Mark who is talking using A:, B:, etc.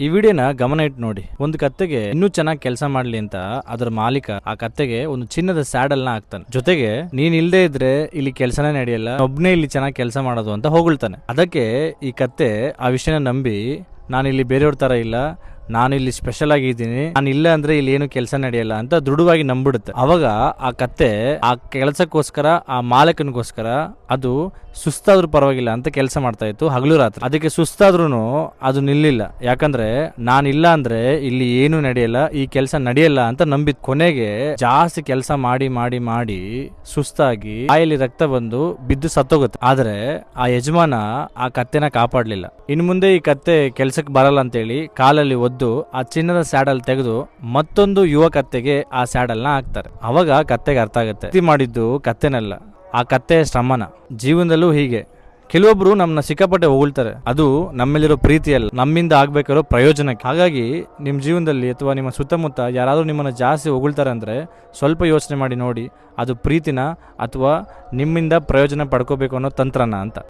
A: ಈ ವಿಡಿಯೋನ ಗಮನ ಇಟ್ಟು ನೋಡಿ. ಒಂದು ಕತ್ತೆಗೆ ಇನ್ನೂ ಚೆನ್ನಾಗಿ ಕೆಲಸ ಮಾಡ್ಲಿ ಅಂತ ಅದರ ಮಾಲೀಕ ಆ ಕತ್ತೆಗೆ ಒಂದು ಚಿನ್ನದ ಸ್ಯಾಡಲ್ ನ ಹಾಕ್ತಾನೆ. ಜೊತೆಗೆ ನೀನ್ ಇಲ್ದೇ ಇದ್ರೆ ಇಲ್ಲಿ ಕೆಲಸನೇ ನಡೆಯಲ್ಲ, ಒಬ್ನೇ ಇಲ್ಲಿ ಚೆನ್ನಾಗಿ ಕೆಲಸ ಮಾಡೋದು ಅಂತ ಹೊಗಳ್ತಾನೆ. ಅದಕ್ಕೆ ಈ ಕತ್ತೆ ಆ ವಿಷಯನ ನಂಬಿ ನಾನು ಇಲ್ಲಿ ಬೇರೆಯವ್ರ ತರ ಇಲ್ಲ, ನಾನು ಇಲ್ಲಿ ಸ್ಪೆಷಲ್ ಆಗಿದ್ದೀನಿ, ನಾನು ಇಲ್ಲ ಅಂದ್ರೆ ಇಲ್ಲಿ ಏನು ಕೆಲಸ ನಡೆಯಲ್ಲ ಅಂತ ದೃಢವಾಗಿ ನಂಬಿಡುತ್ತೆ. ಅವಾಗ ಆ ಕತ್ತೆ ಆ ಕೆಲಸಕ್ಕೋಸ್ಕರ ಆ ಮಾಲಕನಿಗೋಸ್ಕರ ಅದು ಸುಸ್ತಾದ್ರೂ ಪರವಾಗಿಲ್ಲ ಅಂತ ಕೆಲಸ ಮಾಡ್ತಾ ಇತ್ತು ಹಗಲು ರಾತ್ರಿ. ಅದಕ್ಕೆ ಸುಸ್ತಾದ್ರೂ ಅದು ನಿಲ್ಲಿಲ್ಲ, ಯಾಕಂದ್ರೆ ನಾನಿಲ್ಲ ಅಂದ್ರೆ ಇಲ್ಲಿ ಏನು ನಡೆಯಲ್ಲ, ಈ ಕೆಲಸ ನಡೆಯಲ್ಲ ಅಂತ ನಂಬಿದ್. ಕೊನೆಗೆ ಜಾಸ್ತಿ ಕೆಲಸ ಮಾಡಿ ಮಾಡಿ ಮಾಡಿ ಸುಸ್ತಾಗಿ ಬಾಯಲ್ಲಿ ರಕ್ತ ಬಂದು ಬಿದ್ದು ಸತ್ತೋಗುತ್ತೆ. ಆದ್ರೆ ಆ ಯಜಮಾನ ಆ ಕತ್ತೆನ ಕಾಪಾಡ್ಲಿಲ್ಲ. ಇನ್ನು ಮುಂದೆ ಈ ಕತ್ತೆ ಕೆಲ್ಸಕ್ಕೆ ಬರಲ್ಲ ಅಂತೇಳಿ ಕಾಲಲ್ಲಿ ಒದ್ದು ಆ ಚಿನ್ನದ ಸ್ಯಾಡಲ್ ತೆಗೆದು ಮತ್ತೊಂದು ಯುವ ಕತ್ತೆಗೆ ಆ ಸ್ಯಾಡಲ್ ನ ಹಾಕ್ತಾರೆ. ಅವಾಗ ಕತ್ತೆಗೆ ಅರ್ಥ ಆಗುತ್ತೆ ಮಾಡಿದ್ದು ಕತ್ತೆನಲ್ಲ, ಆ ಕತ್ತೆಯ ಶ್ರಮನ. ಜೀವನದಲ್ಲೂ ಹೀಗೆ ಕೆಲವೊಬ್ರು ನಮ್ಮನ್ನ ಸಿಕ್ಕಾಪಟ್ಟೆ ಹೊಗಳ್ತಾರೆ, ಅದು ನಮ್ಮಲ್ಲಿರೋ ಪ್ರೀತಿ ಅಲ್ಲ, ನಮ್ಮಿಂದ ಆಗ್ಬೇಕಿರೋ ಪ್ರಯೋಜನಕ್ಕೆ. ಹಾಗಾಗಿ ನಿಮ್ಮ ಜೀವನದಲ್ಲಿ ಅಥವಾ ನಿಮ್ಮ ಸುತ್ತಮುತ್ತ ಯಾರಾದ್ರೂ ನಿಮ್ಮನ್ನ ಜಾಸ್ತಿ ಹೊಗಳ್ತಾರೆ ಅಂದ್ರೆ ಸ್ವಲ್ಪ ಯೋಚನೆ ಮಾಡಿ ನೋಡಿ, ಅದು ಪ್ರೀತಿನ ಅಥವಾ ನಿಮ್ಮಿಂದ ಪ್ರಯೋಜನ ಪಡ್ಕೋಬೇಕು ಅನ್ನೋ ತಂತ್ರನ ಅಂತ.